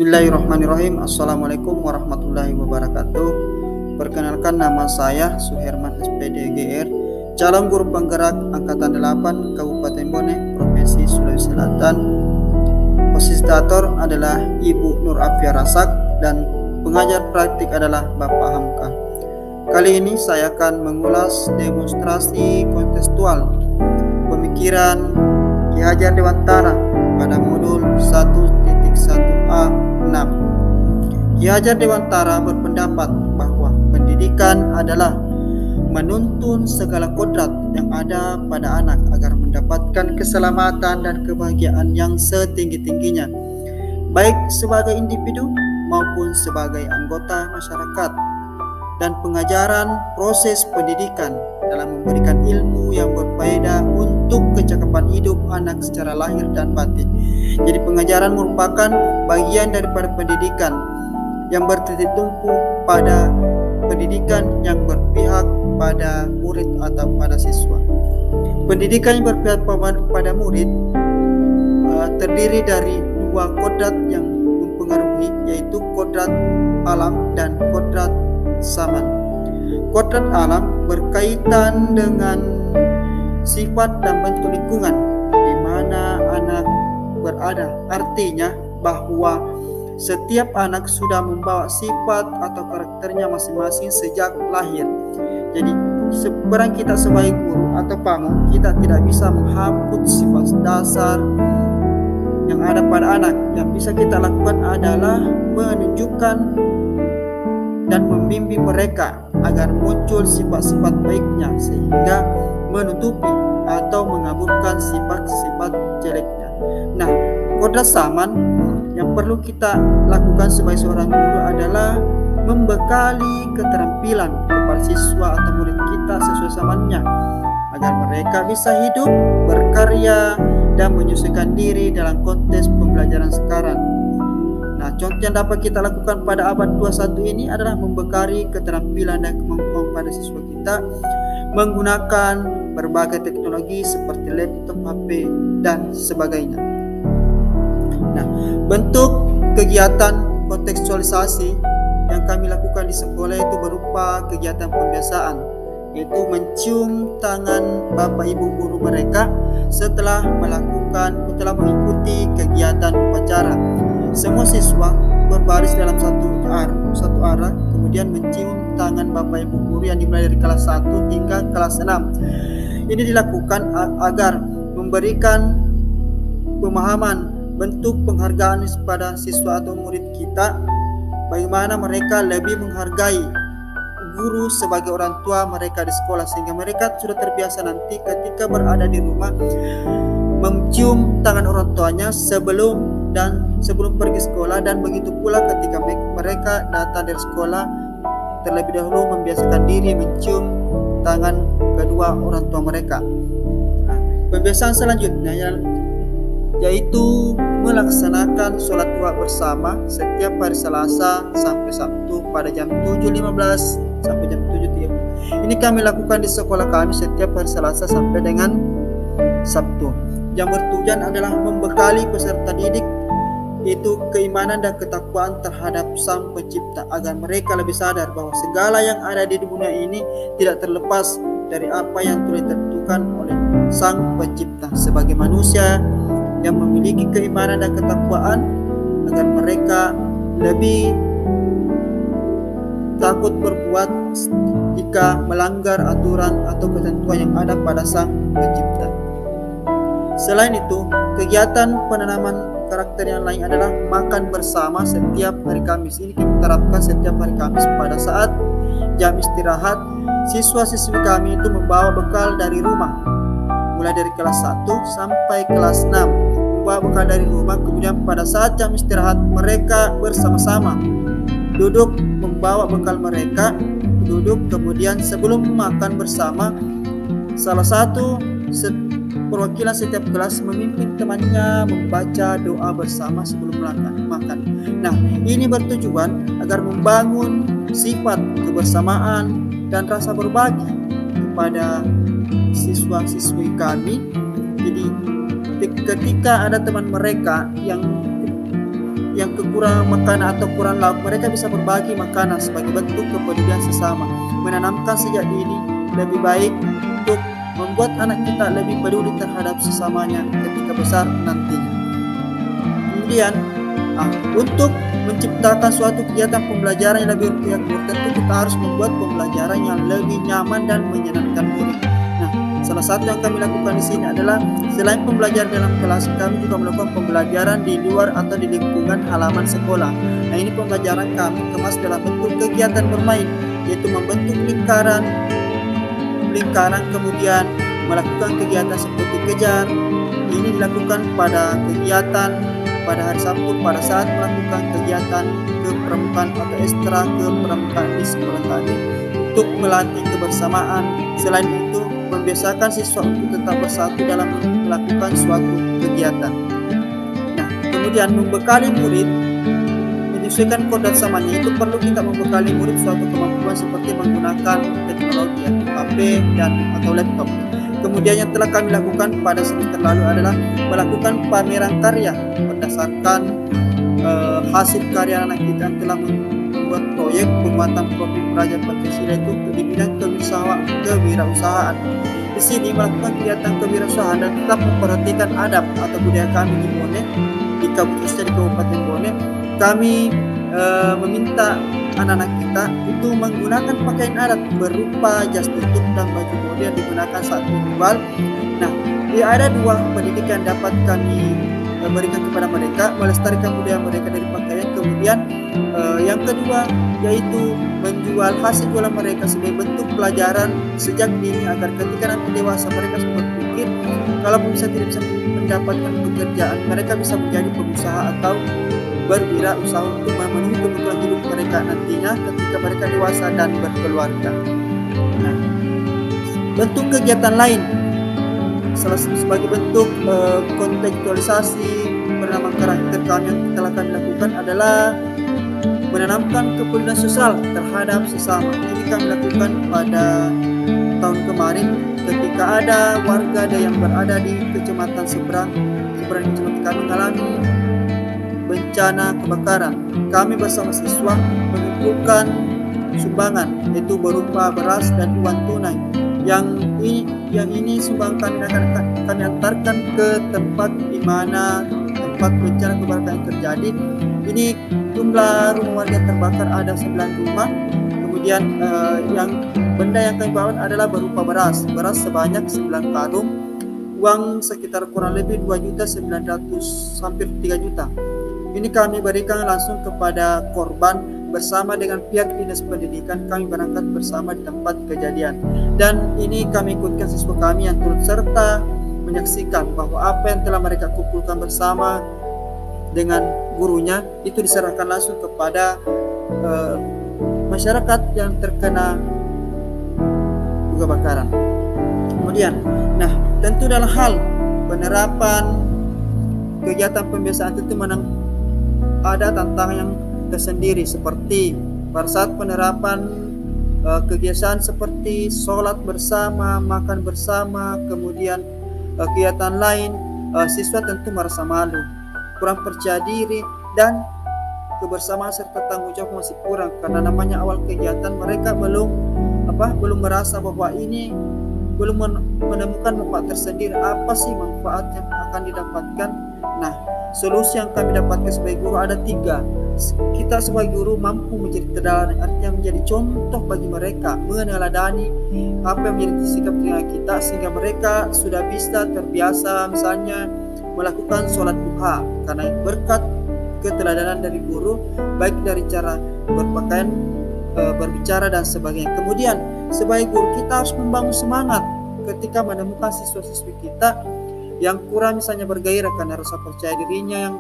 Bismillahirrahmanirrahim. Assalamualaikum warahmatullahi wabarakatuh. Perkenalkan, nama saya Suherman SPD GR, calon guru penggerak Angkatan 8 Kabupaten Bone, Provinsi Sulawesi Selatan. Fasilitator adalah Ibu Nur Afia Rasak dan pengajar praktik adalah Bapak Hamka. Kali ini saya akan mengulas demonstrasi kontekstual pemikiran Ki Hajar Dewantara pada modul 1.1a6. Ki Hajar Dewantara berpendapat bahwa pendidikan adalah menuntun segala kodrat yang ada pada anak agar mendapatkan keselamatan dan kebahagiaan yang setinggi-tingginya, baik sebagai individu maupun sebagai anggota masyarakat. Dan pengajaran proses pendidikan dalam memberikan ilmu yang berfaedah untuk kecakapan hidup anak secara lahir dan batin. Jadi pengajaran merupakan bagian daripada pendidikan yang bertitik tumpu pada pendidikan yang berpihak pada murid atau pada siswa. Pendidikan yang berpihak pada murid terdiri dari dua kodrat yang mempengaruhi, yaitu kodrat alam dan kodrat zaman. Kodrat alam berkaitan dengan sifat dan bentuk lingkungan di mana anak berada. Artinya bahwa setiap anak sudah membawa sifat atau karakternya masing-masing sejak lahir. Jadi seberang kita sebagai guru atau pamong, kita tidak bisa menghapus sifat dasar yang ada pada anak. Yang bisa kita lakukan adalah menunjukkan dan membimbing mereka agar muncul sifat-sifat baiknya sehingga menutupi atau mengaburkan sifat-sifat jeleknya. Nah, kodrat zaman yang perlu kita lakukan sebagai seorang guru adalah membekali keterampilan kepada siswa atau murid kita sesuai zamannya agar mereka bisa hidup, berkarya, dan menyesuaikan diri dalam konteks pembelajaran sekarang. Nah, contoh yang dapat kita lakukan pada abad 21 ini adalah membekali keterampilan dan kemampuan pada siswa kita menggunakan berbagai teknologi seperti laptop, HP, dan sebagainya. Nah, bentuk kegiatan kontekstualisasi yang kami lakukan di sekolah itu berupa kegiatan pembiasaan, yaitu mencium tangan Bapak Ibu guru mereka setelah mengikuti kegiatan upacara. Semua siswa berbaris dalam satu arah, kemudian mencium tangan Bapak Ibu guru yang dimulai dari kelas 1 hingga kelas 6. Ini dilakukan agar memberikan pemahaman bentuk penghargaan pada siswa atau murid kita, bagaimana mereka lebih menghargai guru sebagai orang tua mereka di sekolah, sehingga mereka sudah terbiasa nanti ketika berada di rumah mencium tangan orang tuanya sebelum pergi sekolah, dan begitu pula ketika mereka datang dari sekolah terlebih dahulu membiasakan diri mencium tangan kedua orang tua mereka. Nah, pembiasaan selanjutnya yaitu melaksanakan sholat duha bersama setiap hari Selasa sampai Sabtu pada jam 7.15 sampai jam 7.30. Ini kami lakukan di sekolah kami setiap hari Selasa sampai dengan Sabtu. Yang bertujuan adalah membekali peserta didik itu keimanan dan ketakwaan terhadap Sang Pencipta agar mereka lebih sadar bahwa segala yang ada di dunia ini tidak terlepas dari apa yang telah ditentukan oleh Sang Pencipta. Sebagai manusia yang memiliki keimanan dan ketakwaan, agar mereka lebih takut berbuat jika melanggar aturan atau ketentuan yang ada pada Sang Pencipta. Selain itu, kegiatan penanaman karakter yang lain adalah makan bersama setiap hari Kamis. Ini kita terapkan setiap hari Kamis pada saat jam istirahat. Siswa-siswi kami itu membawa bekal dari rumah, mulai dari kelas 1 sampai kelas 6. Membawa bekal dari rumah, kemudian pada saat jam istirahat mereka bersama-sama duduk membawa bekal mereka, kemudian sebelum makan bersama, salah satu perwakilan setiap kelas memimpin temannya membaca doa bersama sebelum makan. Nah, ini bertujuan agar membangun sifat kebersamaan dan rasa berbagi kepada siswa-siswi kami. Jadi ketika ada teman mereka yang yang kekurangan makanan atau kurang lauk, mereka bisa berbagi makanan sebagai bentuk kepedulian sesama. Menanamkan sejak dini lebih baik untuk membuat anak kita lebih peduli terhadap sesamanya ketika besar nantinya. Kemudian, untuk menciptakan suatu kegiatan pembelajaran yang lebih berpihak murid, tentu kita harus membuat pembelajaran yang lebih nyaman dan menyenangkan murid. Nah, salah satu yang kami lakukan di sini adalah selain pembelajaran dalam kelas, kami juga melakukan pembelajaran di luar atau di lingkungan halaman sekolah. Nah, ini pembelajaran kami kemas dalam bentuk kegiatan bermain, yaitu membentuk lingkaran, kemudian melakukan kegiatan seperti kejar. Ini dilakukan pada kegiatan pada hari Sabtu pada saat melakukan kegiatan kepramukaan atau ekstra kepramukaan di sekolah tadi untuk melatih kebersamaan. Selain itu, membiasakan siswa untuk tetap bersatu dalam melakukan suatu kegiatan. Nah, kemudian membekali murid menyesuaikan kodrat zamannya, itu perlu kita membekali murid suatu kemampuan seperti menggunakan teknologi HP dan atau laptop. Kemudian yang telah kami lakukan pada semester lalu adalah melakukan pameran karya berdasarkan hasil karya anak kita yang telah membuat proyek penguatan profil Praja Pancasila itu di bidang kewirausahaan. Di sini melakukan kegiatan kewirausahaan dan tetap memperhatikan adab atau budaya kami di Bone, di Kabupaten Bone. Kami meminta anak-anak kita itu menggunakan pakaian adat berupa jas tutup dan baju model yang digunakan saat ritual. Nah, ada dua pendidikan dapat kami berikan kepada mereka, melestarikan budaya mereka dari pakaian. Kemudian yang kedua yaitu menjual hasil jualan mereka sebagai bentuk pelajaran sejak dini agar ketika nanti dewasa mereka sudah berpikir kalaupun tidak bisa mendapatkan pekerjaan, mereka bisa menjadi pengusaha atau berwirausaha untuk memenuhi kebutuhan hidup mereka nantinya ketika mereka dewasa dan berkeluarga. Nah, bentuk kegiatan lain sebagai bentuk kontekstualisasi penanaman karakter kami yang telah kami lakukan adalah menanamkan kepedulian sosial terhadap sesama. Ini kami lakukan pada tahun kemarin ketika ada warga yang berada di kecamatan seberang kecamatan kami mengalami bencana kebakaran. Kami bersama siswa mengumpulkan sumbangan yaitu berupa beras dan uang tunai. Yang ini sumbangan kami antarkan ke tempat di mana tempat bencana kebakaran yang terjadi. Ini jumlah rumah warga terbakar ada 9 rumah. Kemudian yang benda yang kami bawa adalah berupa beras sebanyak 9 karung, uang sekitar kurang lebih 2.900.000 hampir 3 juta. Ini kami berikan langsung kepada korban bersama dengan pihak dinas pendidikan. Kami berangkat bersama di tempat kejadian dan ini kami ikutkan siswa kami yang turut serta menyaksikan bahwa apa yang telah mereka kumpulkan bersama dengan gurunya itu diserahkan langsung kepada masyarakat yang terkena kebakaran. Kemudian, tentu dalam hal penerapan kegiatan pembiasaan tentu ada tantangan yang tersendiri seperti pada saat penerapan kebiasaan seperti sholat bersama, makan bersama, kemudian kegiatan lain, siswa tentu merasa malu, kurang percaya diri dan kebersamaan serta tanggung jawab masih kurang karena namanya awal kegiatan mereka belum merasa bahwa ini belum menemukan manfaat tersendiri. Apa sih manfaat yang akan didapatkan? Nah, solusi yang kami dapatkan sebagai guru ada 3. Kita sebagai guru mampu menjadi teladan, artinya menjadi contoh bagi mereka, meneladani apa yang menjadi sikap kita sehingga mereka sudah bisa terbiasa misalnya melakukan sholat duha karena berkat keteladanan dari guru, baik dari cara berpakaian, berbicara dan sebagainya. Kemudian sebagai guru kita harus membangun semangat ketika menemukan siswa-siswi kita yang kurang misalnya bergairah karena rasa percaya dirinya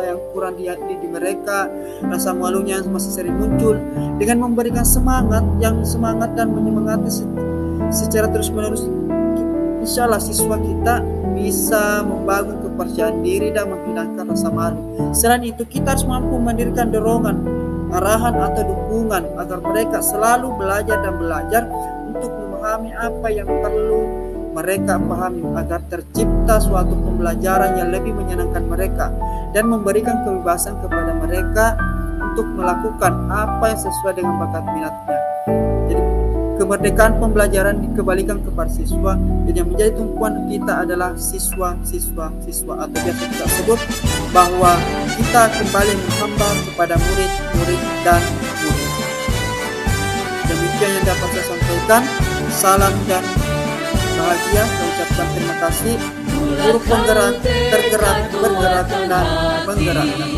yang kurang di mereka, rasa malunya yang masih sering muncul, dengan memberikan semangat dan menyemangati secara terus menerus, insya Allah siswa kita bisa membangun kepercayaan diri dan menghilangkan rasa malu. Selain itu kita harus mampu mendirikan dorongan, arahan atau dukungan agar mereka selalu belajar untuk memahami apa yang perlu mereka pahami agar tercipta suatu pembelajaran yang lebih menyenangkan mereka dan memberikan kebebasan kepada mereka untuk melakukan apa yang sesuai dengan bakat minatnya. Jadi kemerdekaan pembelajaran dikembalikan kepada siswa, dan yang menjadi tumpuan kita adalah siswa atau biasa kita sebut bahwa kita kembali menghamba kepada murid dan murid. Demikian yang dapat saya sampaikan. Salam dan bahagia. Saya ucapkan terima kasih. Guru penggerak, tergerak, bergerak, dan menggerakkan.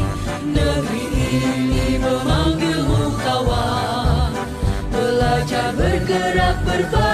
Negeri ini memanggilmu kawan, belajar bergerak berbaik.